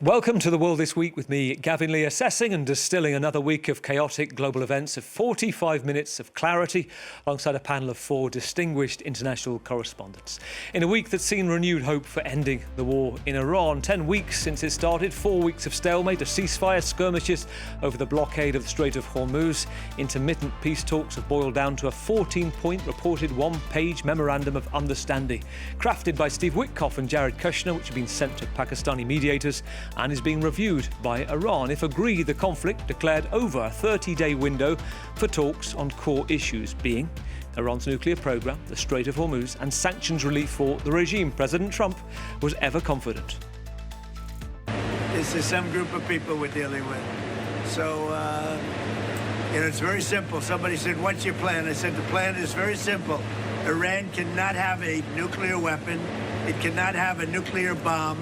Welcome to The World This Week with me, Gavin Lee, assessing and distilling another week of chaotic global events of 45 minutes of clarity alongside a panel of 4 distinguished international correspondents. In a week that's seen renewed hope for ending the war in Iran, 10 weeks since it started, 4 weeks of stalemate, a ceasefire, skirmishes over the blockade of the Strait of Hormuz. Intermittent peace talks have boiled down to a 14-point reported one-page memorandum of understanding, crafted by Steve Witkoff and Kushner, which have been sent to Pakistani mediators and is being reviewed by Iran. If agreed, the conflict declared over a 30-day window for talks on core issues being Iran's nuclear program, the Strait of Hormuz, and sanctions relief for the regime. President Trump was ever confident. This is some group of people we're dealing with. So, it's very simple. Somebody said, what's your plan? I said, the plan is very simple. Iran cannot have a nuclear weapon. It cannot have a nuclear bomb.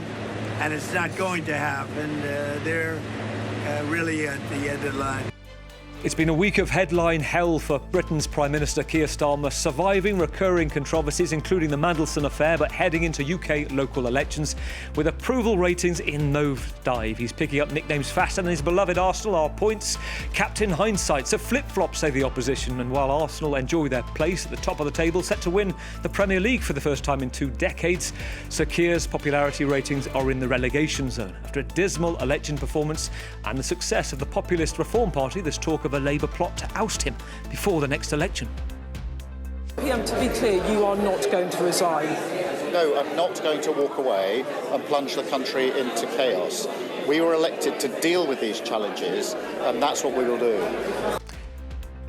And it's not going to have, and they're really at the end of the line. It's been a week of headline hell for Britain's Prime Minister Keir Starmer, surviving recurring controversies, including the Mandelson affair, but heading into UK local elections with approval ratings in nosedive. He's picking up nicknames faster than his beloved Arsenal are points. Captain hindsight, so flip-flop, say the opposition. And while Arsenal enjoy their place at the top of the table, set to win the Premier League for the first time in 2 decades, Sir Keir's popularity ratings are in the relegation zone. After a dismal election performance and the success of the populist Reform Party, there's talk of a Labour plot to oust him before the next election. PM, to be clear, you are not going to resign. No, I'm not going to walk away and plunge the country into chaos. We were elected to deal with these challenges, and that's what we will do.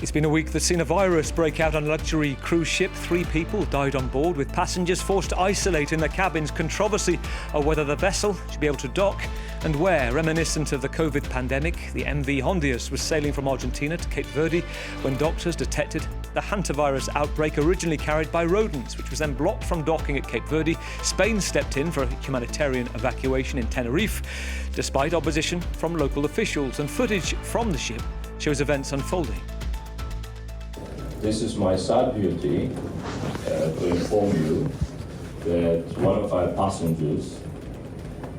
It's been a week that's seen a virus break out on a luxury cruise ship. 3 people died on board, with passengers forced to isolate in their cabins. Controversy of whether the vessel should be able to dock and where. Reminiscent of the COVID pandemic, the MV Hondius was sailing from Argentina to Cape Verde when doctors detected the hantavirus outbreak originally carried by rodents, which was then blocked from docking at Cape Verde. Spain stepped in for a humanitarian evacuation in Tenerife, despite opposition from local officials, and footage from the ship shows events unfolding. This is my sad duty to inform you that one of our passengers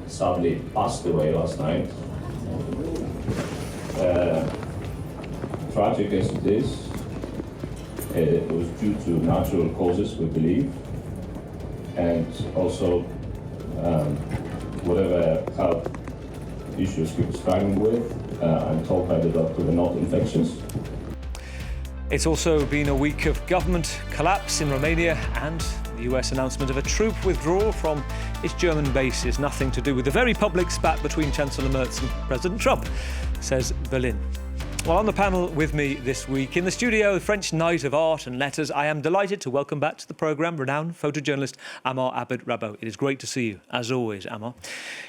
sadly passed away last night. Tragic as it is, it was due to natural causes, we believe, and also whatever health issues he was struggling with, I'm told by the doctor, were not infectious. It's also been a week of government collapse in Romania and the US announcement of a troop withdrawal from its German bases. Nothing to do with the very public spat between Chancellor Merz and President Trump, says Berlin. Well, on the panel with me this week, in the studio, the French knight of art and letters, I am delighted to welcome back to the programme renowned photojournalist Amar Abed-Rabbo. It is great to see you, as always, Amar.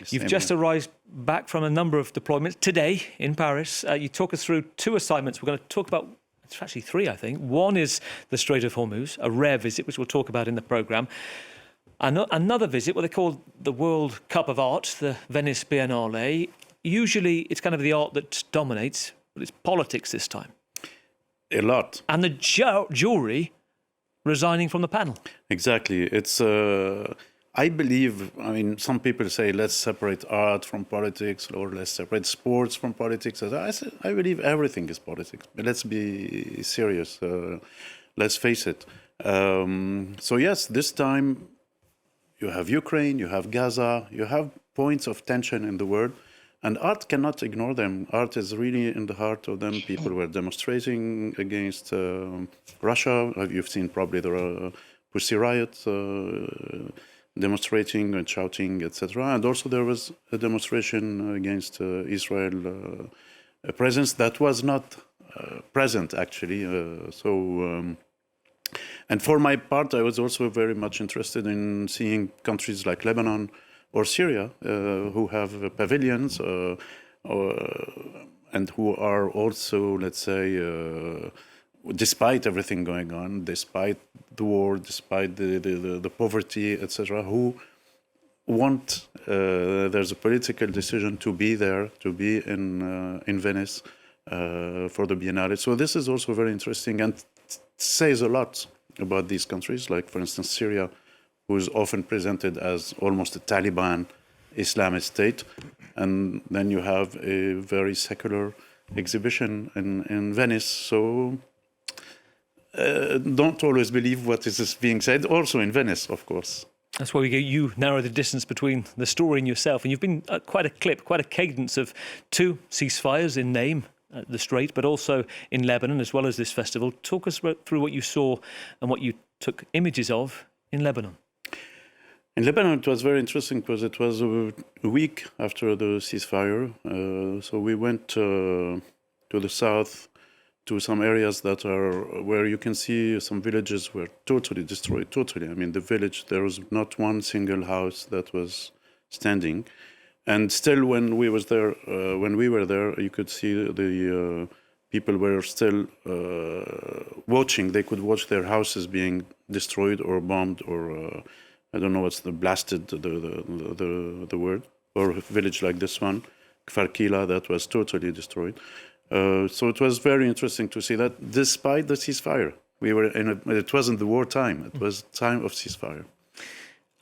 You've just arrived back from a number of deployments today in Paris. You talk us through 2 assignments. We're going to talk about, it's actually 3, I think. One is the Strait of Hormuz, a rare visit, which we'll talk about in the programme. Another visit, what they call the World Cup of Art, the Venice Biennale. Usually it's kind of the art that dominates, but it's politics this time. A lot. And the jury resigning from the panel. Exactly. It's, I believe, some people say let's separate art from politics or let's separate sports from politics. I believe everything is politics. But let's be serious. Let's face it. So yes, this time you have Ukraine, you have Gaza, you have points of tension in the world. And art cannot ignore them. Art is really in the heart of them. People were demonstrating against Russia. You've seen probably the Pussy Riot demonstrating and shouting, etc. And also there was a demonstration against Israel presence that was not present, actually. And for my part, I was also very much interested in seeing countries like Lebanon or Syria, who have pavilions and who are also, let's say, despite everything going on, despite the war, despite the poverty, etc., who want, there's a political decision to be there, to be in Venice for the Biennale. So this is also very interesting and says a lot about these countries, like, for instance, Syria, who is often presented as almost a Taliban Islamist state. And then you have a very secular exhibition in Venice. So don't always believe what is being said, also in Venice, of course. That's why you narrow the distance between the story and yourself. And you've been quite a cadence of 2 ceasefires in name, the Strait, but also in Lebanon, as well as this festival. Talk us through what you saw and what you took images of in Lebanon. In Lebanon, it was very interesting because it was a week after the ceasefire. So we went to the south, to some areas that are where you can see some villages were totally destroyed, totally. I mean, the village, there was not one single house that was standing. And still, when we were there, you could see the people were still watching. They could watch their houses being destroyed or bombed, or I don't know what's the blasted, the word, or a village like this one, Kfar Kila, that was totally destroyed. So it was very interesting to see that despite the ceasefire, it wasn't the wartime, it was time of ceasefire.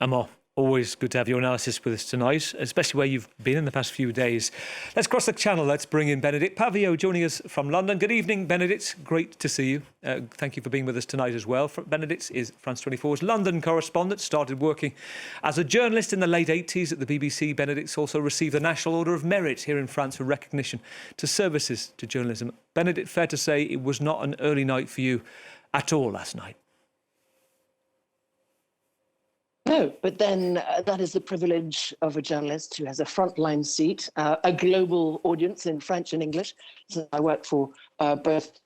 Amar, always good to have your analysis with us tonight, especially where you've been in the past few days. Let's cross the channel. Let's bring in Benedict Pavio joining us from London. Good evening, Benedict. Great to see you. Thank you for being with us tonight as well. Benedict is France 24's London correspondent, started working as a journalist in the late 80s at the BBC. Benedict's also received the National Order of Merit here in France for recognition to services to journalism. Benedict, fair to say it was not an early night for you at all last night. No, but then that is the privilege of a journalist who has a frontline seat, a global audience in French and English. So I work for both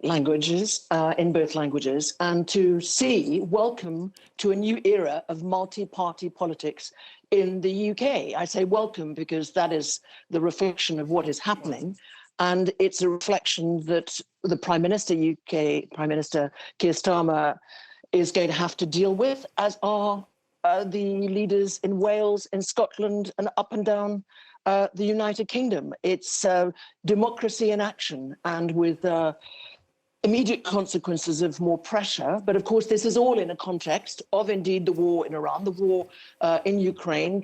languages, in both languages, and to see welcome to a new era of multi-party politics in the UK. I say welcome because that is the reflection of what is happening. And it's a reflection that the Prime Minister, UK Prime Minister Keir Starmer, is going to have to deal with, as are the leaders in Wales, in Scotland, and up and down the United Kingdom. It's democracy in action, and with immediate consequences of more pressure. But of course, this is all in a context of indeed the war in Iran, the war in Ukraine,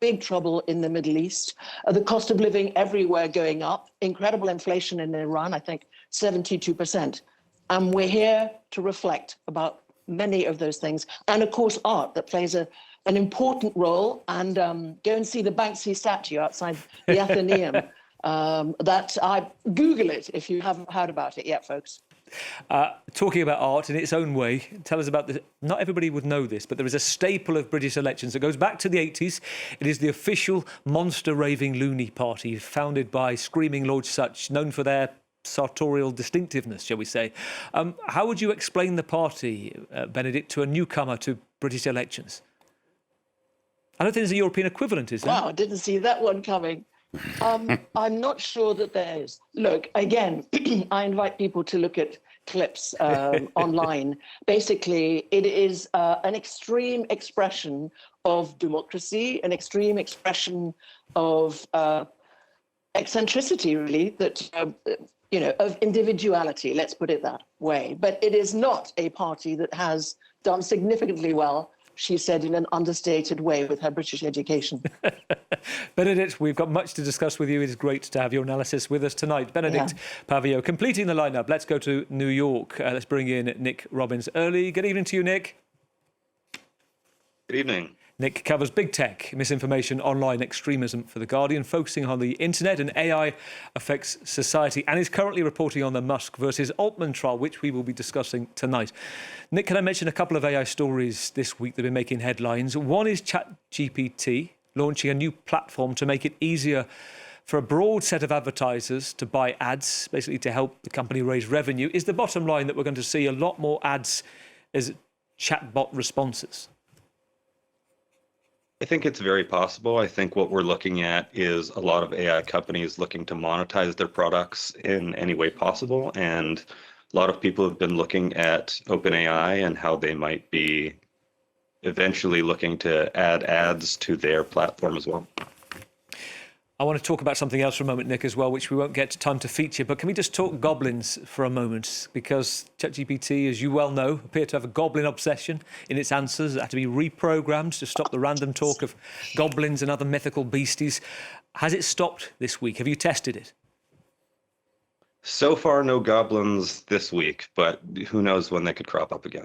big trouble in the Middle East, the cost of living everywhere going up, incredible inflation in Iran, I think 72%. And we're here to reflect about many of those things. And of course, art that plays an important role. And go and see the Banksy statue outside the Athenaeum. Google it if you haven't heard about it yet, folks. Talking about art in its own way, tell us about this. Not everybody would know this, but there is a staple of British elections that goes back to the 80s. It is the official monster raving loony party founded by screaming Lord Such, known for their sartorial distinctiveness, shall we say. How would you explain the party, Benedict, to a newcomer to British elections? I don't think there's a European equivalent, is there? Wow, I didn't see that one coming. I'm not sure that there is. Look, again, I invite people to look at clips online. Basically, it is an extreme expression of democracy, an extreme expression of eccentricity, really, that of individuality, let's put it that way. But it is not a party that has done significantly well, she said in an understated way, with her British education. Benedict, we've got much to discuss with you. It is great to have your analysis with us tonight. Benedict Pavio, completing the lineup. Let's go to New York. Let's bring in Nick Robbins early. Good evening to you, Nick. Good evening. Nick covers big tech, misinformation, online extremism for The Guardian, focusing on the internet and AI affects society, and is currently reporting on the Musk versus Altman trial, which we will be discussing tonight. Nick, can I mention a couple of AI stories this week that have been making headlines? One is ChatGPT launching a new platform to make it easier for a broad set of advertisers to buy ads, basically to help the company raise revenue. Is the bottom line that we're going to see a lot more ads as chatbot responses? I think it's very possible. I think what we're looking at is a lot of AI companies looking to monetize their products in any way possible. And a lot of people have been looking at OpenAI and how they might be eventually looking to add ads to their platform as well. I want to talk about something else for a moment, Nick, as well, which we won't get time to feature. But can we just talk goblins for a moment? Because ChatGPT, as you well know, appear to have a goblin obsession in its answers that have to be reprogrammed to stop the random talk of goblins and other mythical beasties. Has it stopped this week? Have you tested it? So far, no goblins this week, but who knows when they could crop up again.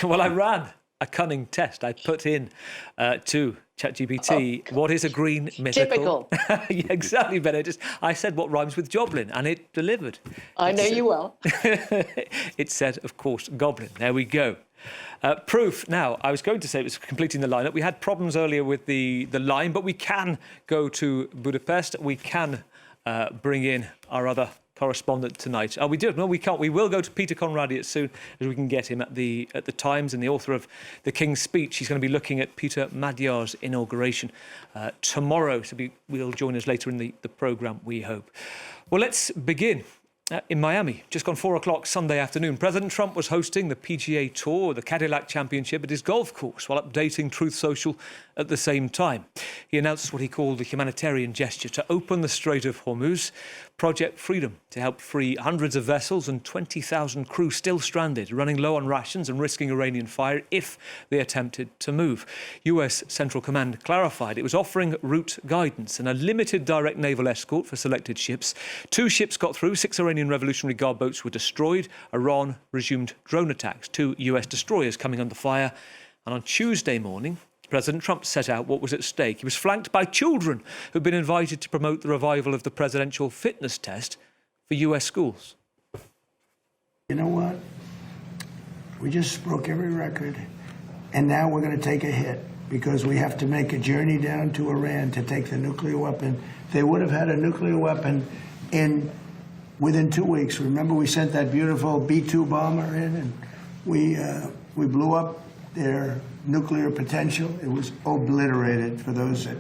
Well, I ran a cunning test. I put in to ChatGPT, what is a green mythical? Typical. Yeah, exactly, Ben. I said what rhymes with joblin, and it delivered. I know you well. It said, of course, goblin. There we go. Proof. Now, I was going to say it was completing the lineup. We had problems earlier with the line, but we can go to Budapest. We can bring in our other correspondent tonight. Oh, we do. No, we can't. We will go to Peter Conradi as soon as we can get him at the Times, and the author of The King's Speech. He's going to be looking at Peter Magyar's inauguration tomorrow. So will join us later in the programme, we hope. Well, let's begin. In Miami, just gone 4 o'clock Sunday afternoon, President Trump was hosting the PGA Tour, the Cadillac Championship, at his golf course while updating Truth Social at the same time. He announced what he called a humanitarian gesture to open the Strait of Hormuz, Project Freedom, to help free hundreds of vessels and 20,000 crew still stranded, running low on rations and risking Iranian fire if they attempted to move. US Central Command clarified it was offering route guidance and a limited direct naval escort for selected ships. 2 ships got through, 6 Iranian Revolutionary Guard boats were destroyed. Iran resumed drone attacks, 2 US destroyers coming under fire. And on Tuesday morning, President Trump set out what was at stake. He was flanked by children who'd been invited to promote the revival of the presidential fitness test for US schools. You know what? We just broke every record, and now we're going to take a hit because we have to make a journey down to Iran to take the nuclear weapon. They would have had a nuclear weapon within 2 weeks. Remember, we sent that beautiful B-2 bomber in, and we blew up their nuclear potential. It was obliterated, for those that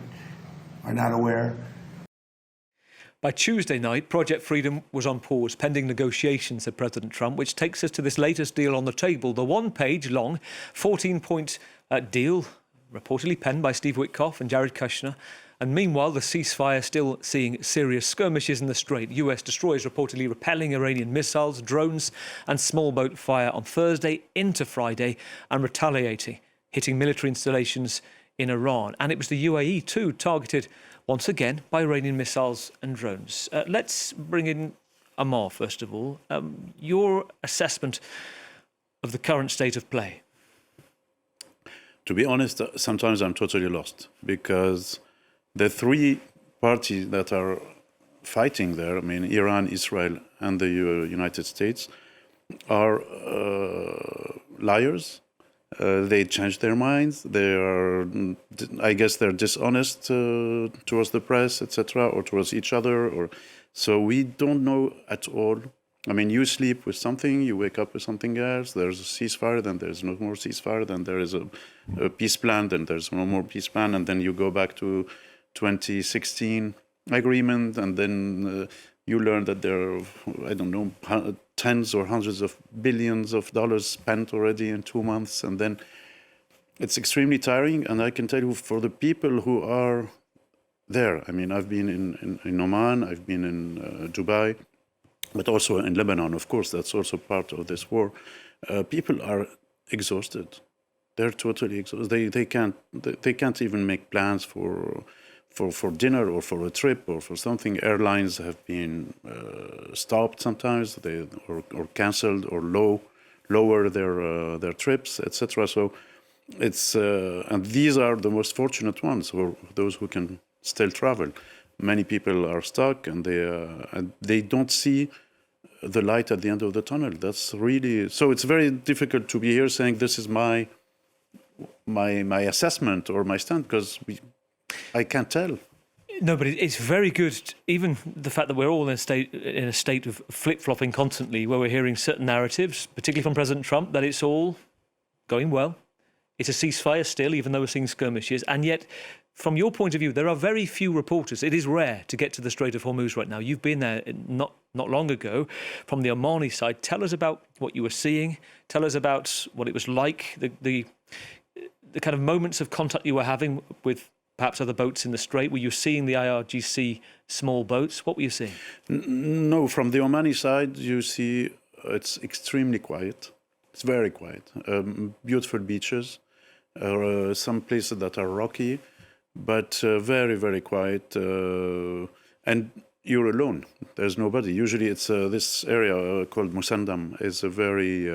are not aware. By Tuesday night, Project Freedom was on pause, pending negotiations, said President Trump, which takes us to this latest deal on the table, the one-page-long 14-point deal, reportedly penned by Steve Witkoff and Jared Kushner. And meanwhile, the ceasefire still seeing serious skirmishes in the Strait. US destroyers reportedly repelling Iranian missiles, drones and small boat fire on Thursday into Friday and retaliating, hitting military installations in Iran. And it was the UAE too, targeted once again by Iranian missiles and drones. Let's bring in Amar, first of all. Your assessment of the current state of play. To be honest, sometimes I'm totally lost because the 3 parties that are fighting there, I mean, Iran, Israel, and the United States, are liars. They change their minds. I guess they're dishonest towards the press, etc., or towards each other. So we don't know at all. I mean, you sleep with something, you wake up with something else. There's a ceasefire, then there's no more ceasefire. Then there is a peace plan, then there's no more peace plan, and then you go back to 2016 agreement, and then you learn that there are, I don't know, tens or hundreds of billions of dollars spent already in 2 months, and then it's extremely tiring. And I can tell you, for the people who are there, I mean, I've been in Oman, I've been in Dubai, but also in Lebanon, of course, that's also part of this war. People are exhausted. They're totally exhausted. They can't even make plans for dinner or for a trip or for something. Airlines have been stopped sometimes, or cancelled or lower their trips, etc. So it's and these are the most fortunate ones, or those who can still travel. Many people are stuck, and they don't see the light at the end of the tunnel. That's really so. It's very difficult to be here saying this is my assessment or my stand, because I can't tell. No, but it's very good. Even the fact that we're all in a state of flip-flopping constantly, where we're hearing certain narratives, particularly from President Trump, that it's all going well. It's a ceasefire still, even though we're seeing skirmishes. And yet, from your point of view, there are very few reporters. It is rare to get to the Strait of Hormuz right now. You've been there not long ago. From the Omani side, tell us about what you were seeing. Tell us about what it was like, the kind of moments of contact you were having with perhaps other boats in the Strait? Were you seeing the IRGC small boats? What were you seeing? No, from the Omani side, you see it's extremely quiet. It's very quiet. Beautiful beaches, some places that are rocky, but very, very quiet. And you're alone. There's nobody. Usually it's this area called Musandam is a very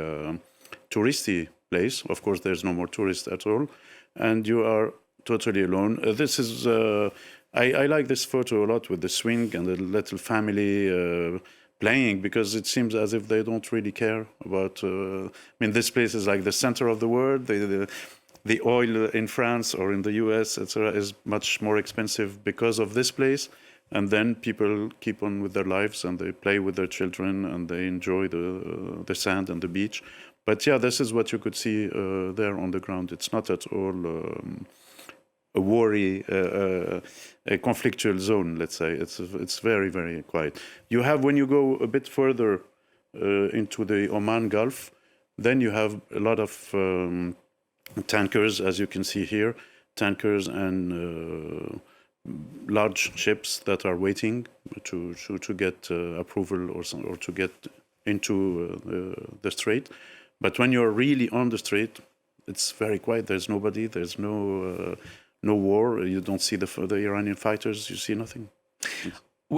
touristy place. Of course, there's no more tourists at all. And you are totally alone. This is, I like this photo a lot with the swing and the little family playing, because it seems as if they don't really care about, this place is like the center of the world. The oil in France or in the US, etc., is much more expensive because of this place. And then people keep on with their lives and they play with their children and they enjoy the sand and the beach. But yeah, this is what you could see there on the ground. It's not at all a worry, a conflictual zone, let's say. It's very, very quiet. You have, when you go a bit further into the Oman Gulf, then you have a lot of tankers, as you can see here, tankers and large ships that are waiting to get approval or to get into the strait. But when you're really on the strait, it's very quiet. There's nobody. There's no war. You don't see the Iranian fighters. You see nothing.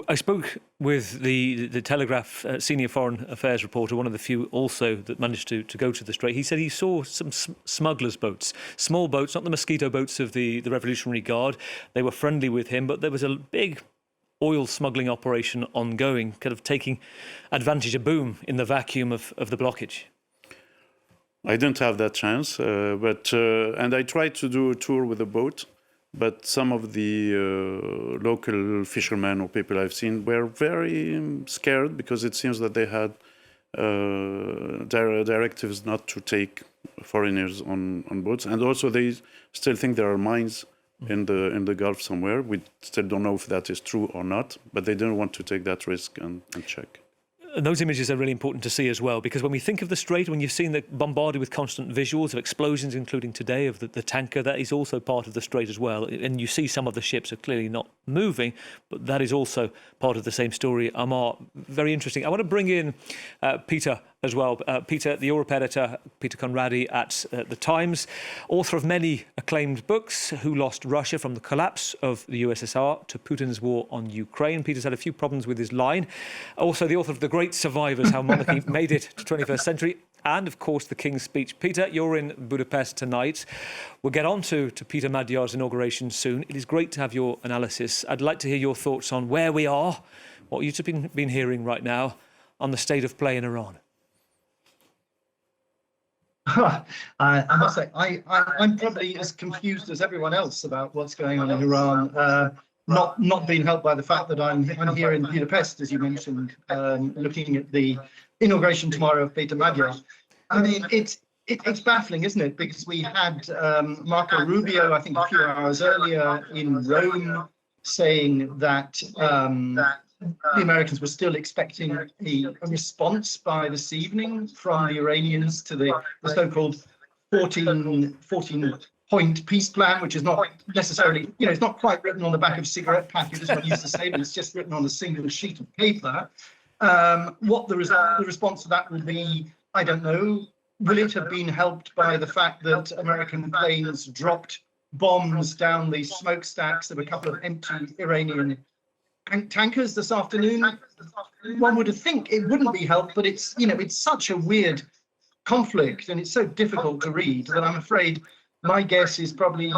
I spoke with the Telegraph senior foreign affairs reporter, one of the few also that managed to go to the Strait. He said he saw some smugglers' boats, small boats, not the mosquito boats of the Revolutionary Guard. They were friendly with him, but there was a big oil smuggling operation ongoing, kind of taking advantage, a boom in the vacuum of the blockage. I didn't have that chance, and I tried to do a tour with a boat. But some of the local fishermen or people I've seen were very scared, because it seems that they had directives not to take foreigners on boats. And also they still think there are mines in the Gulf somewhere. We still don't know if that is true or not, but they don't want to take that risk and check. And those images are really important to see as well, because when we think of the Strait, when you've seen the bombarded with constant visuals of explosions, including today of the tanker, that is also part of the Strait as well. And you see some of the ships are clearly not moving, but that is also part of the same story. Amar, very interesting. I want to bring in Peter as well. Peter, the Europe editor, Peter Conradi at The Times, author of many acclaimed books, Who Lost Russia, from the collapse of the USSR to Putin's war on Ukraine. Peter's had a few problems with his line. Also the author of The Great Survivors, How Monarchy Made It to 21st Century, and of course the King's Speech. Peter, you're in Budapest tonight. We'll get on to Peter Magyar's inauguration soon. It is great to have your analysis. I'd like to hear your thoughts on where we are, what you've been hearing right now on the state of play in Iran. I must say, I'm probably as confused as everyone else about what's going on in Iran. Not being helped by the fact that I'm here in Budapest, as you mentioned, looking at the inauguration tomorrow of Peter Magyar. I mean, it's baffling, isn't it? Because we had Marco Rubio, I think a few hours earlier in Rome, saying that the Americans were still expecting a response by this evening from the Iranians to the so-called 14-point peace plan, which is not necessarily, it's not quite written on the back of cigarette packages, what I used to say, but it's just written on a single sheet of paper. What the response to that will be, I don't know. Will it have been helped by the fact that American planes dropped bombs down the smokestacks of a couple of empty Iranian tankers this afternoon? One would think it wouldn't be helped, but it's such a weird conflict and it's so difficult to read that I'm afraid my guess is probably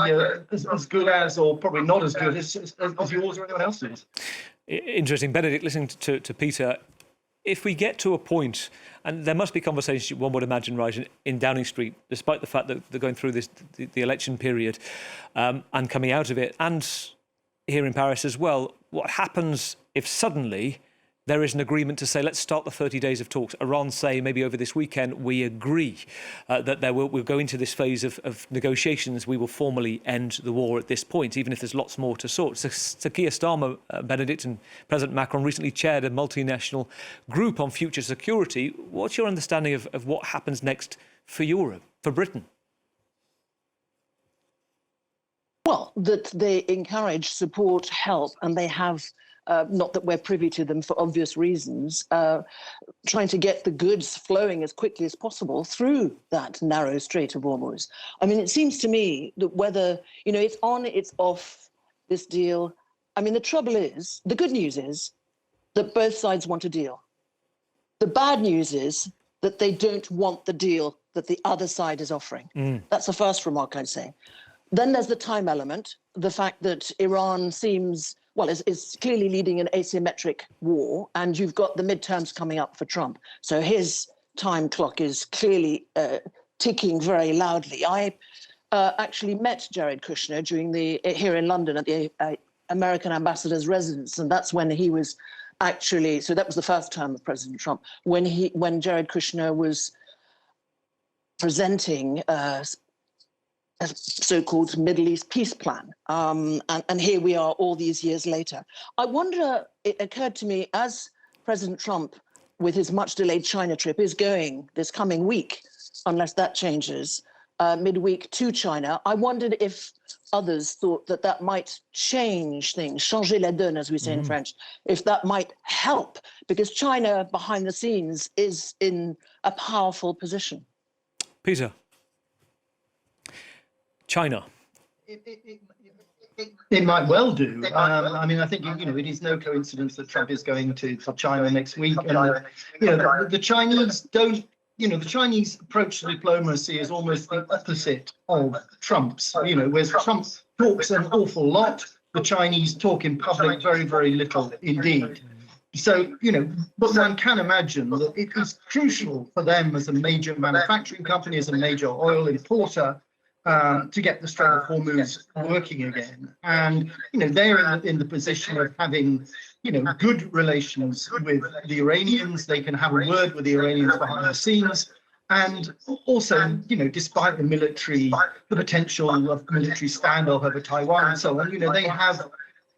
as good as, or probably not as good as yours or anyone else's. Interesting. Benedict, listening to Peter, if we get to a point, and there must be conversations, one would imagine, right, in Downing Street, despite the fact that they're going through the election period and coming out of it, and here in Paris as well, what happens if suddenly there is an agreement to say, let's start the 30 days of talks? Iran say, maybe over this weekend, we agree that we'll go into this phase of negotiations. We will formally end the war at this point, even if there's lots more to sort. So Keir Starmer, Benedict, and President Macron recently chaired a multinational group on future security. What's your understanding of what happens next for Europe, for Britain? Well, that they encourage, support, help, and they have, not that we're privy to them for obvious reasons, trying to get the goods flowing as quickly as possible through that narrow Strait of Hormuz. I mean, it seems to me that whether, it's on, it's off, this deal. I mean, the trouble is, the good news is that both sides want a deal. The bad news is that they don't want the deal that the other side is offering. That's the first remark I'd say. Then there's the time element, the fact that Iran seems, well, is clearly leading an asymmetric war, and you've got the midterms coming up for Trump. So his time clock is clearly ticking very loudly. I actually met Jared Kushner here in London at the American ambassador's residence, and that's when he was actually, so that was the first term of President Trump, when Jared Kushner was presenting a so-called Middle East peace plan. And here we are all these years later. I wonder, it occurred to me, as President Trump, with his much delayed China trip, is going this coming week, unless that changes, midweek to China, I wondered if others thought that that might change things, changer la donne, as we say in French, if that might help, because China behind the scenes is in a powerful position. Peter. China. It might well do. I mean, I think, it is no coincidence that Trump is going to China next week. And, the Chinese don't, the Chinese approach to diplomacy is almost the opposite of Trump's. Whereas Trump talks an awful lot, the Chinese talk in public very, very little indeed. So, but one can imagine that it is crucial for them as a major manufacturing company, as a major oil importer, to get the Strait of Hormuz working again. And, they're in the position of having, good relations with the Iranians. They can have a word with the Iranians behind the scenes. And also, despite the potential of military standoff over Taiwan and so on, they have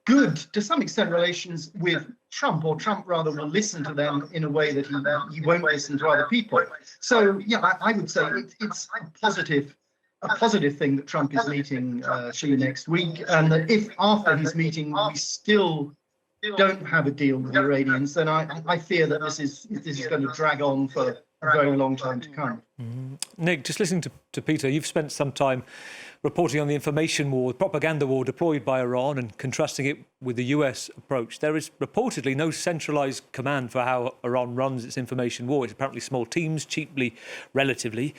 good, to some extent, relations with Trump, or Trump rather will listen to them in a way that he won't listen to other people. So, I would say it's a positive thing that Trump is meeting Xi next week, and that if after his meeting we still don't have a deal with the Iranians, then I fear that this is going to drag on for a very long time to come. Nick, just listening to Peter, you've spent some time reporting on the information war, the propaganda war deployed by Iran, and contrasting it with the US approach. There is reportedly no centralised command for how Iran runs its information war. It's apparently small teams, relatively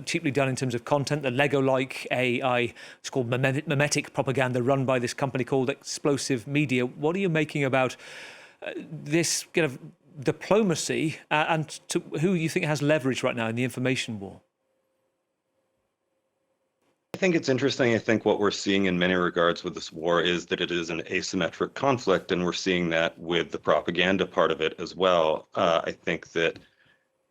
cheaply done in terms of content. The Lego-like AI, it's called memetic propaganda, run by this company called Explosive Media. What are you making about this kind of diplomacy and to who you think has leverage right now in the information war? I think it's interesting. I think what we're seeing in many regards with this war is that it is an asymmetric conflict, and we're seeing that with the propaganda part of it as well. I think that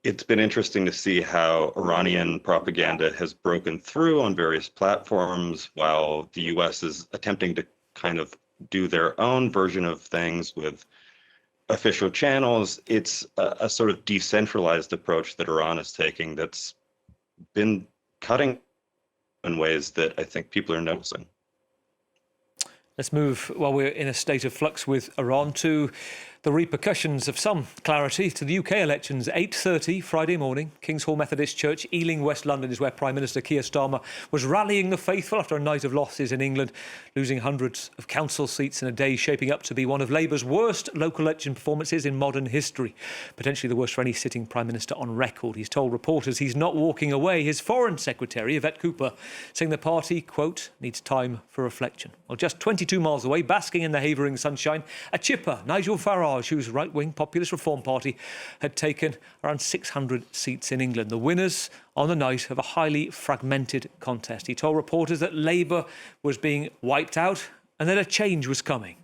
it's been interesting to see how Iranian propaganda has broken through on various platforms, while the US is attempting to kind of do their own version of things with official channels. It's a sort of decentralized approach that Iran is taking that's been cutting in ways that I think people are noticing. Let's move, while we're in a state of flux with Iran, to the repercussions of some clarity to the UK elections. 8:30 Friday morning, King's Hall Methodist Church, Ealing, West London, is where Prime Minister Keir Starmer was rallying the faithful after a night of losses in England, losing hundreds of council seats in a day shaping up to be one of Labour's worst local election performances in modern history, potentially the worst for any sitting Prime Minister on record. He's told reporters he's not walking away. His Foreign Secretary, Yvette Cooper, saying the party, quote, needs time for reflection. Well, just 22 miles away, basking in the havering sunshine, a chipper, Nigel Farage, whose right-wing Populist Reform Party had taken around 600 seats in England. The winners on the night of a highly fragmented contest. He told reporters that Labour was being wiped out and that a change was coming.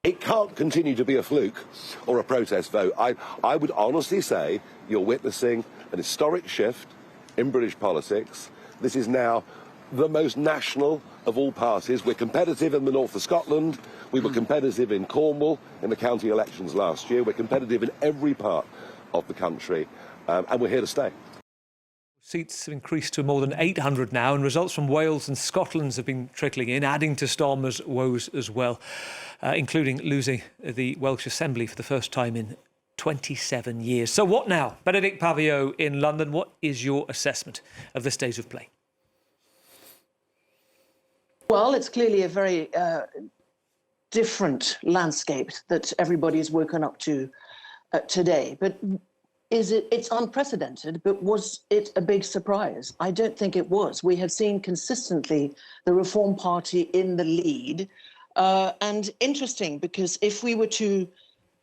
It can't continue to be a fluke or a protest vote. I would honestly say you're witnessing an historic shift in British politics. This is now the most national of all parties. We're competitive in the north of Scotland. We were competitive in Cornwall in the county elections last year. We're competitive in every part of the country, and we're here to stay. Seats have increased to more than 800 now, and results from Wales and Scotland have been trickling in, adding to Starmer's woes as well, including losing the Welsh Assembly for the first time in 27 years. So what now? Benedict Pavio in London, what is your assessment of the state of play? Well, it's clearly a very different landscape that everybody's woken up to today. But it's unprecedented, but was it a big surprise? I don't think it was. We have seen consistently the Reform Party in the lead. And interesting, because if we were to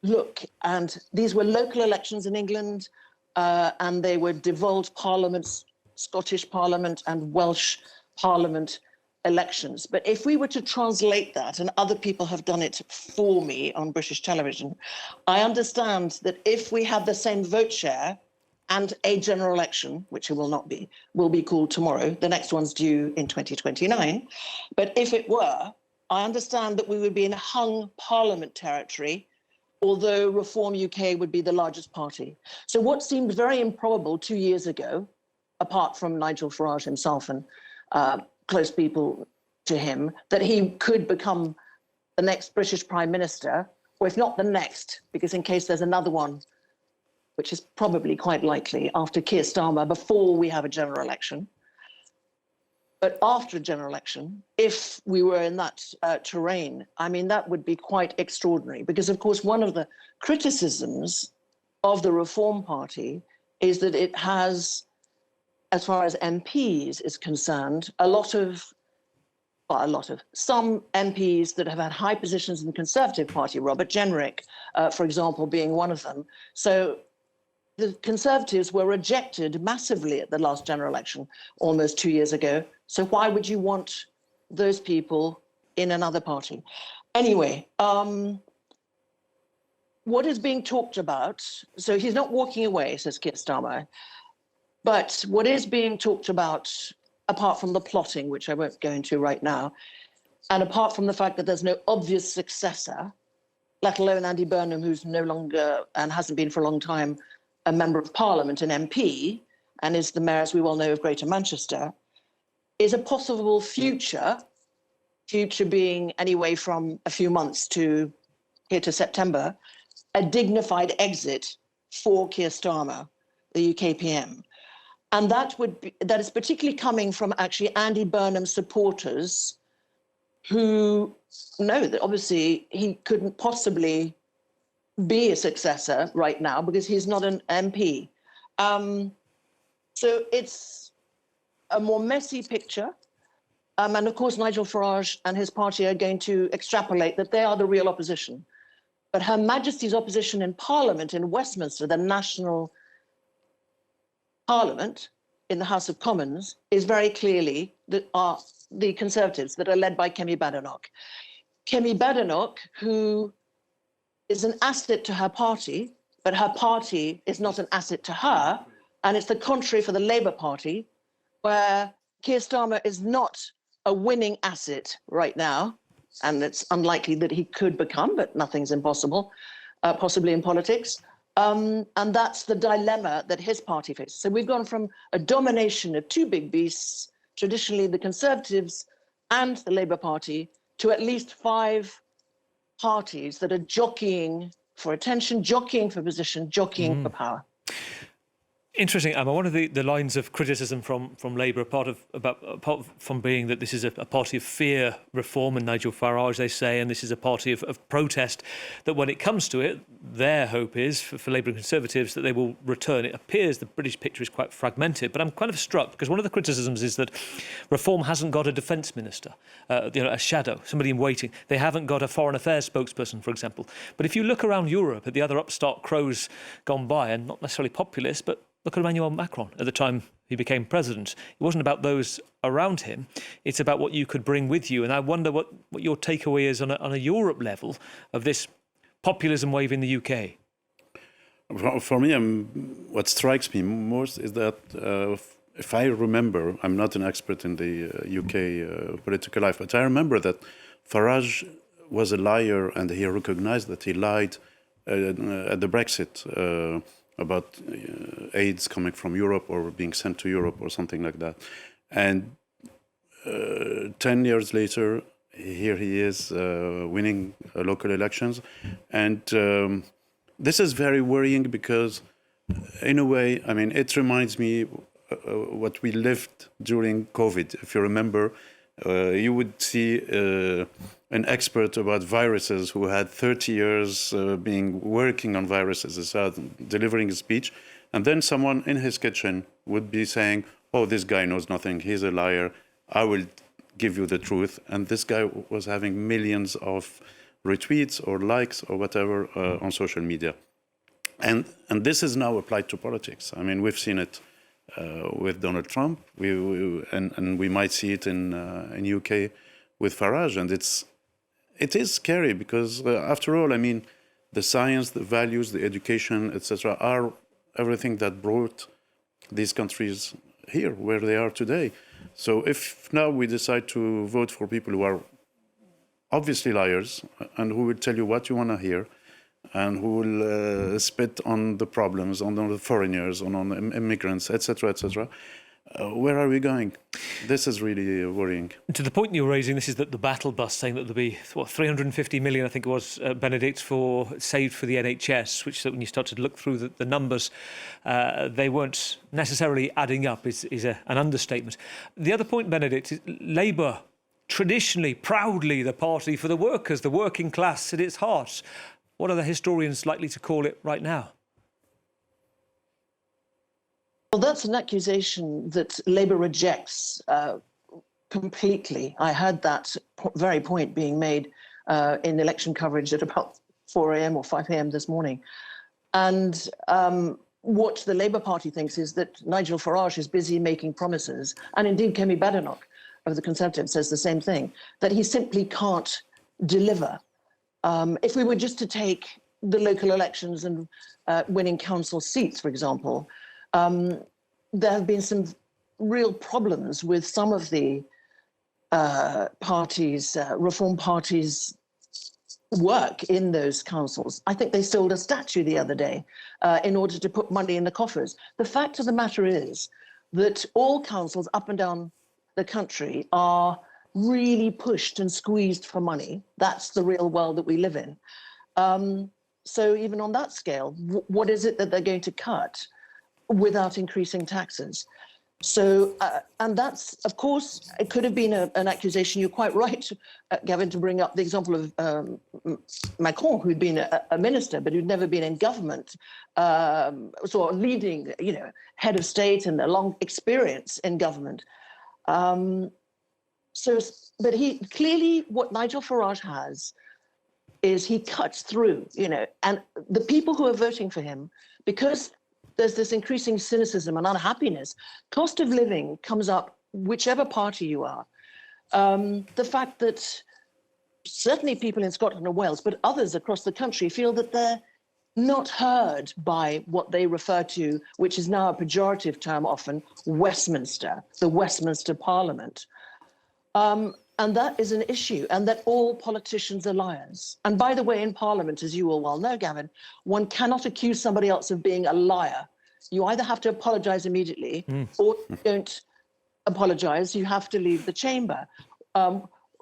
look, and these were local elections in England, and they were devolved parliaments, Scottish Parliament and Welsh Parliament elections. But if we were to translate that, and other people have done it for me on British television, I understand that if we have the same vote share and a general election, which it will not be, will be called tomorrow, the next one's due in 2029. But if it were, I understand that we would be in hung parliament territory, although Reform UK would be the largest party. So what seemed very improbable 2 years ago, apart from Nigel Farage himself and close people to him, that he could become the next British Prime Minister, or if not the next, because in case there's another one, which is probably quite likely after Keir Starmer, before we have a general election. But after a general election, if we were in that terrain, I mean, that would be quite extraordinary, because of course, one of the criticisms of the Reform Party is that it has, as far as MPs is concerned, some MPs that have had high positions in the Conservative Party, Robert Jenrick, for example, being one of them. So the Conservatives were rejected massively at the last general election almost 2 years ago. So why would you want those people in another party? Anyway, what is being talked about, so he's not walking away, says Keir Starmer, but what is being talked about, apart from the plotting, which I won't go into right now, and apart from the fact that there's no obvious successor, let alone Andy Burnham, who's no longer, and hasn't been for a long time, a member of Parliament, an MP, and is the mayor, as we well know, of Greater Manchester, is a possible future being anyway from a few months to here to September, a dignified exit for Keir Starmer, the UK PM. And that is particularly coming from actually Andy Burnham supporters who know that obviously he couldn't possibly be a successor right now because he's not an MP. So it's a more messy picture. And of course, Nigel Farage and his party are going to extrapolate that they are the real opposition. But Her Majesty's opposition in Parliament in Westminster, the national Parliament in the House of Commons, is very clearly the Conservatives that are led by Kemi Badenoch. Kemi Badenoch, who is an asset to her party, but her party is not an asset to her. And it's the contrary for the Labour Party, where Keir Starmer is not a winning asset right now. And it's unlikely that he could become, but nothing's impossible, possibly in politics. And that's the dilemma that his party faces. So we've gone from a domination of two big beasts, traditionally the Conservatives and the Labour Party, to at least 5 parties that are jockeying for attention, jockeying for position, jockeying for power. Interesting, Emma. One of the lines of criticism from Labour, apart from being that this is a party of fear reform, and Nigel Farage, they say, and this is a party of protest, that when it comes to it, their hope is, for Labour and Conservatives, that they will return. It appears the British picture is quite fragmented, but I'm kind of struck because one of the criticisms is that Reform hasn't got a defence minister, a shadow, somebody in waiting. They haven't got a foreign affairs spokesperson, for example. But if you look around Europe at the other upstart crows gone by, and not necessarily populist, but look at Emmanuel Macron at the time he became president. It wasn't about those around him. It's about what you could bring with you. And I wonder what your takeaway is on a Europe level of this populism wave in the UK. For me, what strikes me most is that, if I remember, I'm not an expert in the UK political life, but I remember that Farage was a liar and he recognized that he lied at the Brexit about aids coming from Europe or being sent to Europe or something like that. And 10 years later, here he is winning local elections. And this is very worrying because, in a way, I mean, it reminds me what we lived during COVID. If you remember, you would see an expert about viruses who had 30 years working on viruses, delivering a speech, and then someone in his kitchen would be saying, "Oh, this guy knows nothing. He's a liar. I will give you the truth." And this guy was having millions of retweets or likes or whatever on social media. And this is now applied to politics. I mean, we've seen it with Donald Trump, and we might see it in UK with Farage. And it is scary because, after all, I mean, the science, the values, the education, etc., are everything that brought these countries here where they are today. So if now we decide to vote for people who are obviously liars and who will tell you what you want to hear, and who will spit on the problems, on the foreigners, on immigrants, etc., where are we going? This is really worrying. To the point you're raising, this is the battle bus saying that there'll be, 350 million, I think it was, Benedict, saved for the NHS, which when you start to look through the numbers, they weren't necessarily adding up, is an understatement. The other point, Benedict, is Labour, traditionally, proudly the party for the workers, the working class at its heart. What are the historians likely to call it right now? Well, that's an accusation that Labour rejects completely. I heard that very point being made in election coverage at about 4 a.m. or 5 a.m. this morning. And what the Labour Party thinks is that Nigel Farage is busy making promises, and indeed Kemi Badenoch of the Conservatives says the same thing, that he simply can't deliver. If we were just to take the local elections and winning council seats, for example, there have been some real problems with some of the reform parties' work in those councils. I think they sold a statue the other day in order to put money in the coffers. The fact of the matter is that all councils up and down the country are really pushed and squeezed for money. That's the real world that we live in. So even on that scale, what is it that they're going to cut without increasing taxes? So, and that's, of course, it could have been an accusation. You're quite right, Gavin, to bring up the example of Macron, who'd been a minister, but who'd never been in government, sort of leading, head of state and a long experience in government. But he clearly, what Nigel Farage has is he cuts through, and the people who are voting for him, because there's this increasing cynicism and unhappiness, cost of living comes up whichever party you are. The fact that certainly people in Scotland and Wales, but others across the country feel that they're not heard by what they refer to, which is now a pejorative term often, Westminster, the Westminster Parliament. And that is an issue, and that all politicians are liars. And by the way, in Parliament, as you all well know, Gavin, one cannot accuse somebody else of being a liar. You either have to apologise immediately or don't apologise, you have to leave the chamber.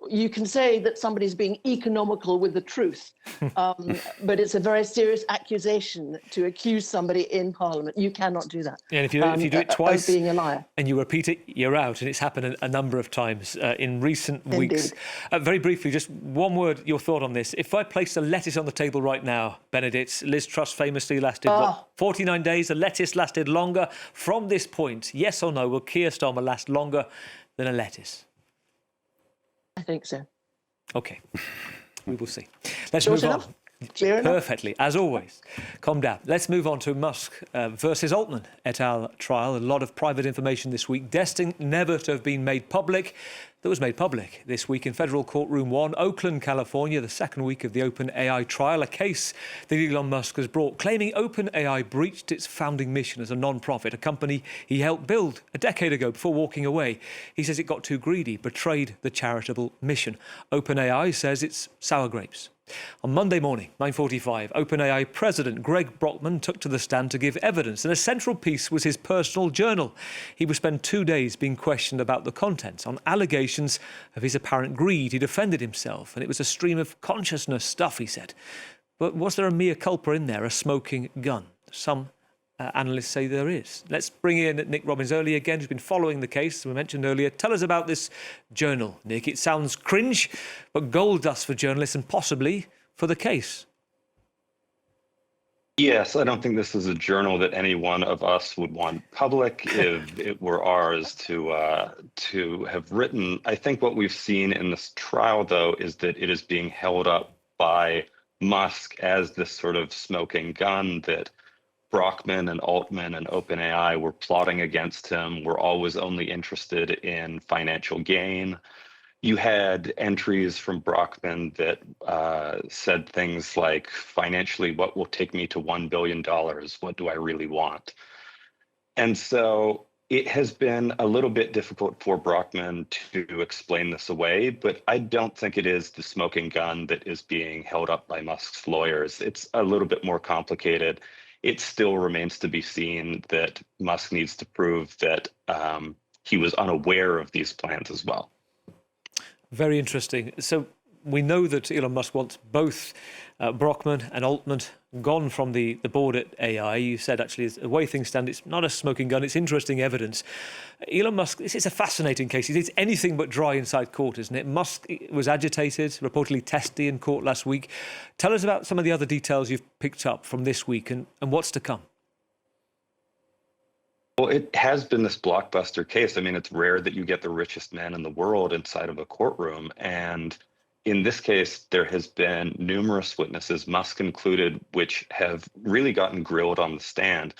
You can say that somebody's being economical with the truth, but it's a very serious accusation to accuse somebody in Parliament. You cannot do that. And if you do it twice being a liar, and you repeat it, you're out. And it's happened a number of times in recent weeks. Very briefly, just one word, your thought on this. If I placed a lettuce on the table right now, Benedict, Liz Truss famously lasted 49 days. The lettuce lasted longer. From this point, yes or no, will Keir Starmer last longer than a lettuce? I think so. OK, we will see. Let's move on. Clear Perfectly, as always. Calm down. Let's move on to Musk versus Altman et al. Trial. A lot of private information this week, destined never to have been made public, that was made public this week in Federal Courtroom 1, Oakland, California, the second week of the OpenAI trial, a case that Elon Musk has brought, claiming OpenAI breached its founding mission as a non-profit, a company he helped build a decade ago before walking away. He says it got too greedy, betrayed the charitable mission. OpenAI says it's sour grapes. On Monday morning, 9:45, OpenAI President Greg Brockman took to the stand to give evidence, and a central piece was his personal journal. He would spend 2 days being questioned about the contents on allegations of his apparent greed. He defended himself, and it was a stream of consciousness stuff, he said. But was there a mea culpa in there, a smoking gun? Some analysts say there is. Let's bring in Nick Robbins early again, who's been following the case, we mentioned earlier. Tell us about this journal, Nick. It sounds cringe, but gold dust for journalists and possibly for the case. Yes, I don't think this is a journal that any one of us would want public if it were ours to have written. I think what we've seen in this trial, though, is that it is being held up by Musk as this sort of smoking gun that Brockman and Altman and OpenAI were plotting against him, were always only interested in financial gain. You had entries from Brockman that said things like, financially, what will take me to $1 billion? What do I really want? And so it has been a little bit difficult for Brockman to explain this away, but I don't think it is the smoking gun that is being held up by Musk's lawyers. It's a little bit more complicated. It still remains to be seen that Musk needs to prove that he was unaware of these plans as well. Very interesting. So we know that Elon Musk wants both Brockman and Altman gone from the board at AI. You said, actually, the way things stand, it's not a smoking gun. It's interesting evidence. Elon Musk, this is a fascinating case. It's anything but dry inside court, isn't it? Musk was agitated, reportedly testy in court last week. Tell us about some of the other details you've picked up from this week and what's to come. Well, it has been this blockbuster case. I mean, it's rare that you get the richest man in the world inside of a courtroom. And in this case, there has been numerous witnesses, Musk included, which have really gotten grilled on the stand.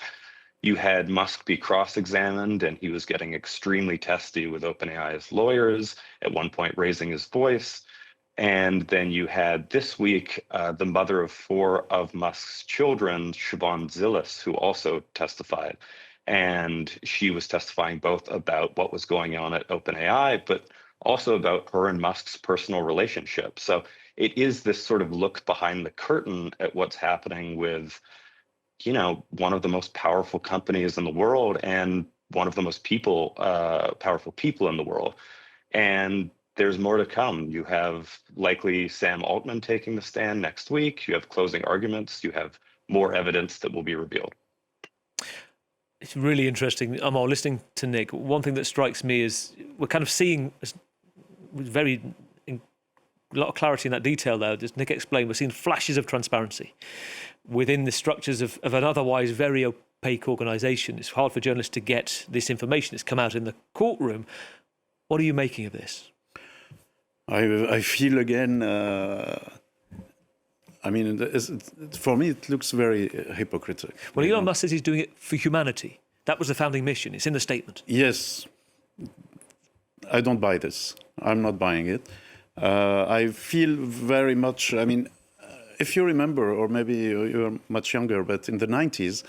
You had Musk be cross-examined, and he was getting extremely testy with OpenAI's lawyers, at one point raising his voice. And then you had this week the mother of 4 of Musk's children, Siobhan Zilis, who also testified. And she was testifying both about what was going on at OpenAI, but also about her and Musk's personal relationship. So it is this sort of look behind the curtain at what's happening with, you know, one of the most powerful companies in the world and one of the most powerful people in the world. And there's more to come. You have likely Sam Altman taking the stand next week. You have closing arguments. You have more evidence that will be revealed. It's really interesting. I'm all listening to Nick. One thing that strikes me is we're kind of seeing a lot of clarity in that detail there. As Nick explained, we're seeing flashes of transparency within the structures of an otherwise very opaque organisation. It's hard for journalists to get this information. It's come out in the courtroom. What are you making of this? I feel again, I mean, for me, it looks very hypocritical. Well, Elon Musk says he's doing it for humanity. That was the founding mission. It's in the statement. Yes. I don't buy this. I'm not buying it. I feel very much, I mean, if you remember, or maybe you're much younger, but in the 90s,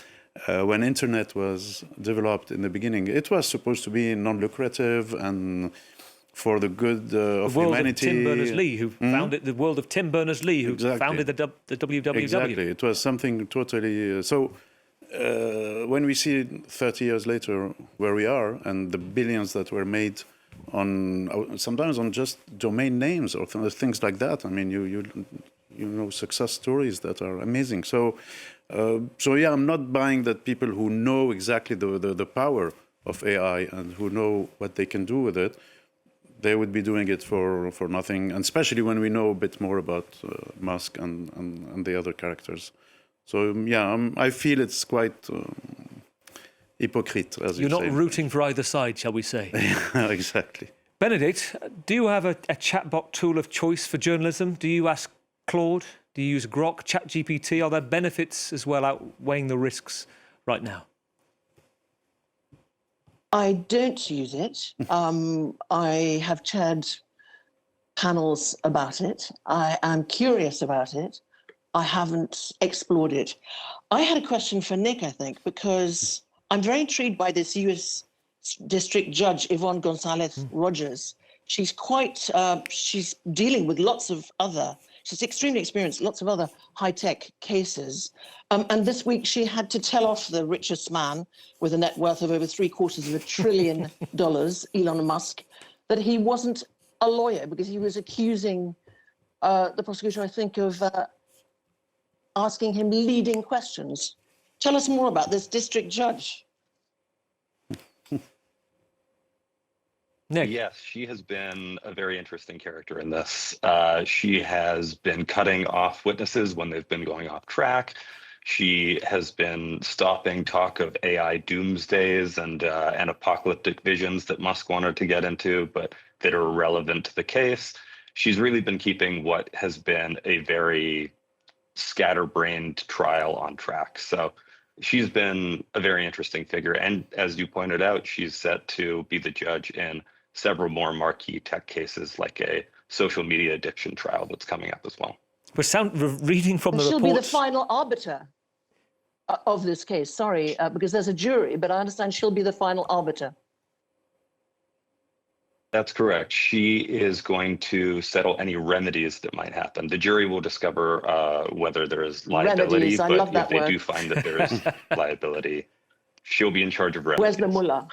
when internet was developed in the beginning, it was supposed to be non-lucrative and for the good of humanity. Tim Berners-Lee, who founded the world of Tim Berners-Lee, who founded the WWW. Exactly, it was something totally. When we see 30 years later where we are and the billions that were made on sometimes on just domain names or things like that. I mean, you know success stories that are amazing. So yeah, I'm not buying that people who know exactly the power of AI and who know what they can do with it, they would be doing it for nothing, and especially when we know a bit more about Musk and the other characters. So yeah, I feel it's quite hypocrite, as you say. You're not rooting for either side, shall we say? Exactly. Benedict, do you have a chatbot tool of choice for journalism? Do you ask Claude? Do you use Grok, ChatGPT? Are there benefits as well outweighing the risks right now? I don't use it. I have chaired panels about it. I am curious about it. I haven't explored it. I had a question for Nick, I think, because I'm very intrigued by this U.S. District Judge, Yvonne Gonzalez Rogers. She's she's dealing with lots of other She's extremely experienced, lots of other high-tech cases. And this week she had to tell off the richest man with a net worth of over $750 billion, Elon Musk, that he wasn't a lawyer because he was accusing the prosecutor, I think, of asking him leading questions. Tell us more about this district judge. Nick. Yes, she has been a very interesting character in this. She has been cutting off witnesses when they've been going off track. She has been stopping talk of AI doomsdays and apocalyptic visions that Musk wanted to get into, but that are relevant to the case. She's really been keeping what has been a very scatterbrained trial on track. So she's been a very interesting figure. And as you pointed out, she's set to be the judge in several more marquee tech cases, like a social media addiction trial that's coming up as well. We're reading from the She'll report. be the final arbiter of this case, sorry, because there's a jury, but I understand she'll be the final arbiter. That's correct. She is going to settle any remedies that might happen. The jury will discover whether there is liability, Remedies, I but love if that they word. do find that there is liability, she'll be in charge of remedies. Where's the mullah?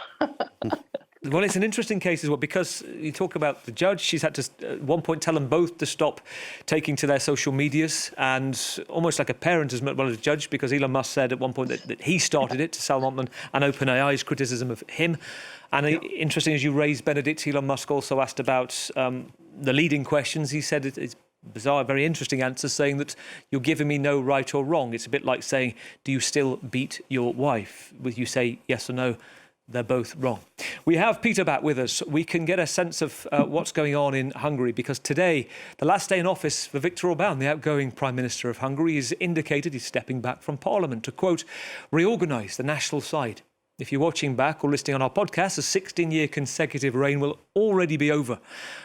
Well, it's an interesting case as well, because you talk about the judge. She's had to, at one point, tell them both to stop taking to their social medias, and almost like a parent as well as a judge, because Elon Musk said at one point that he started it, to Sam Altman and OpenAI's criticism of him. And interesting, as you raised, Benedict, Elon Musk also asked about the leading questions. He said it's bizarre, very interesting answers, saying that you're giving me no right or wrong. It's a bit like saying, do you still beat your wife? Will you say yes or no? They're both wrong. We have Peter back with us. We can get a sense of what's going on in Hungary, because today, the last day in office for Viktor Orbán, the outgoing Prime Minister of Hungary, has indicated he's stepping back from Parliament to, quote, reorganise the national side. If you're watching back or listening on our podcast, a 16-year consecutive reign will already be over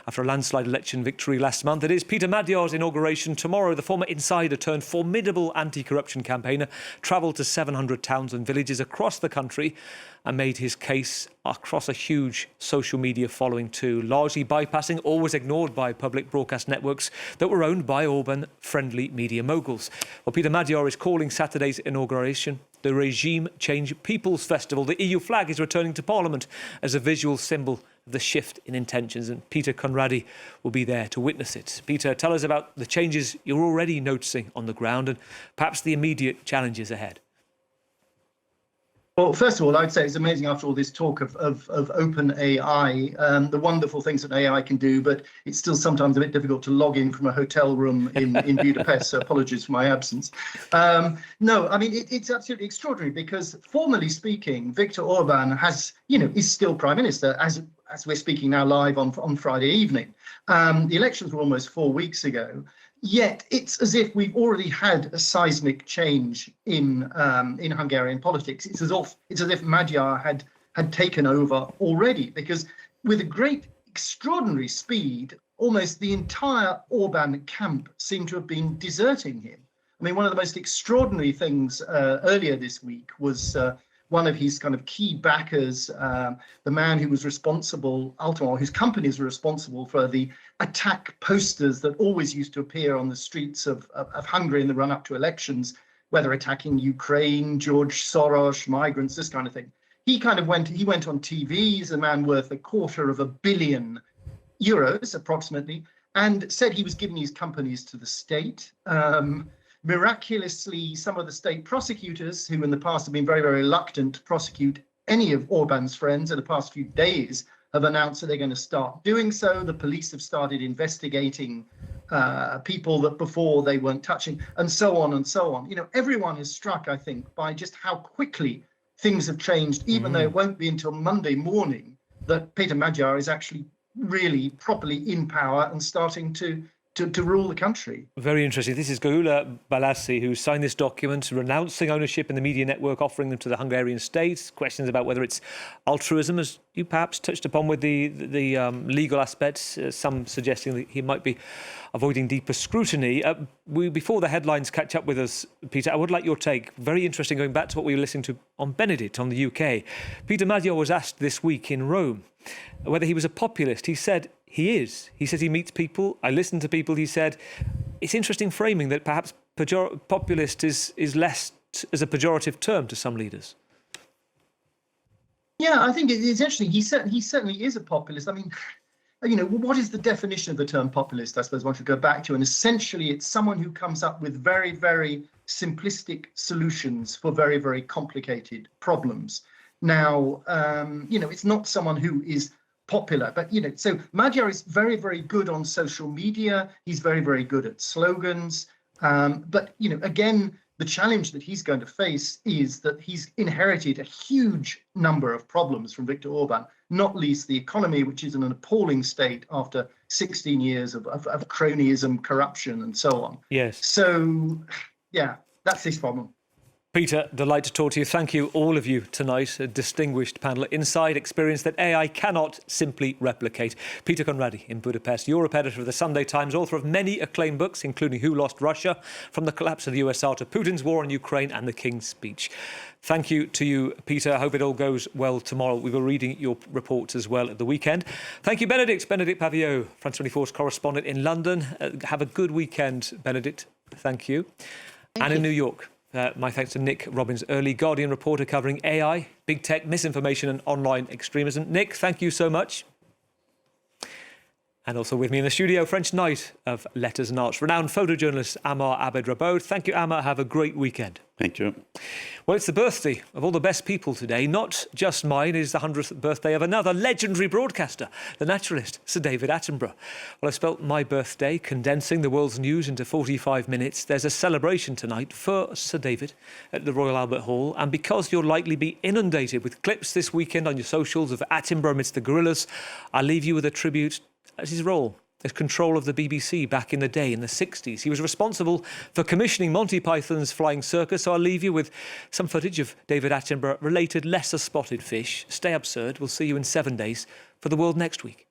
after a landslide election victory last month. It is Peter Magyar's inauguration tomorrow. The former insider turned formidable anti-corruption campaigner travelled to 700 towns and villages across the country and made his case across a huge social media following too, largely bypassing or was ignored by public broadcast networks that were owned by Orban-friendly media moguls. Well, Peter Magyar is calling Saturday's inauguration the Regime Change People's Festival. The EU flag is returning to Parliament as a visual symbol of the shift in intentions, and Peter Conradi will be there to witness it. Peter, tell us about the changes you're already noticing on the ground and perhaps the immediate challenges ahead. Well, first of all, I'd say it's amazing after all this talk of open AI, the wonderful things that AI can do, but it's still sometimes a bit difficult to log in from a hotel room in Budapest, so apologies for my absence. No, I mean, it's absolutely extraordinary because, formally speaking, Viktor Orbán is still Prime Minister, as we're speaking now live on Friday evening. The elections were almost 4 weeks ago. Yet it's as if we've already had a seismic change in Hungarian politics. It's as if Magyar had taken over already, because with a great, extraordinary speed, almost the entire Orban camp seemed to have been deserting him. I mean, one of the most extraordinary things earlier this week was one of his kind of key backers, the man who was responsible, Altman, whose companies were responsible for the attack posters that always used to appear on the streets of Hungary in the run-up to elections, whether attacking Ukraine, George Soros, migrants, this kind of thing. He went on TV. He's a man worth €250 million, approximately, and said he was giving his companies to the state. Miraculously, some of the state prosecutors, who in the past have been very, very reluctant to prosecute any of Orban's friends in the past few days, have announced that they're going to start doing so. The police have started investigating people that before they weren't touching, and so on and so on. You know, everyone is struck, I think, by just how quickly things have changed, even though it won't be until Monday morning that Peter Magyar is actually really properly in power and starting to rule the country. Very interesting. This is Gyula Balassi, who signed this document renouncing ownership in the media network, offering them to the Hungarian state. Questions about whether it's altruism, as you perhaps touched upon with the legal aspects, some suggesting that he might be avoiding deeper scrutiny. Before the headlines catch up with us, Peter, I would like your take. Very interesting, going back to what we were listening to on Benedict on the UK. Peter Magyar was asked this week in Rome whether he was a populist. He said he is. He says he meets people. I listen to people, he said, it's interesting framing that perhaps populist is less as a pejorative term to some leaders. Yeah, I think it's interesting. He certainly is a populist. I mean, you know, what is the definition of the term populist? I suppose one should go back to, and essentially it's someone who comes up with very, very simplistic solutions for very, very complicated problems. Now, you know, it's not someone who is popular, but, you know, so Magyar is very, very good on social media. He's very, very good at slogans. But, you know, again, the challenge that he's going to face is that he's inherited a huge number of problems from Viktor Orban, not least the economy, which is in an appalling state after 16 years of cronyism, corruption, and so on. Yes. So, yeah, that's his problem. Peter, delight to talk to you. Thank you, all of you, tonight. A distinguished panel. Inside experience that AI cannot simply replicate. Peter Conradi in Budapest, Europe editor of the Sunday Times, author of many acclaimed books, including Who Lost Russia, From the Collapse of the USSR to Putin's War on Ukraine and the King's Speech. Thank you to you, Peter. I hope it all goes well tomorrow. We were reading your reports as well at the weekend. Thank you, Benedict Pavillot, France 24's correspondent in London. Have a good weekend, Benedict. Thank you. Thank in you. New York. My thanks to Nick Robbins, early Guardian reporter covering AI, big tech, misinformation and online extremism. Nick, thank you so much. And also with me in the studio, French Knight of Letters and Arts, renowned photojournalist Amar Abed-Rabod. Thank you, Amar. Have a great weekend. Thank you. Well, it's the birthday of all the best people today. Not just mine. It is the 100th birthday of another legendary broadcaster, the naturalist, Sir David Attenborough. Well, I've spelt my birthday condensing the world's news into 45 minutes. There's a celebration tonight for Sir David at the Royal Albert Hall. And because you'll likely be inundated with clips this weekend on your socials of Attenborough amidst the gorillas, I'll leave you with a tribute as his role as control of the BBC back in the day, in the 60s. He was responsible for commissioning Monty Python's Flying Circus, so I'll leave you with some footage of David Attenborough-related lesser-spotted fish. Stay absurd. We'll see you in 7 days for The World Next Week.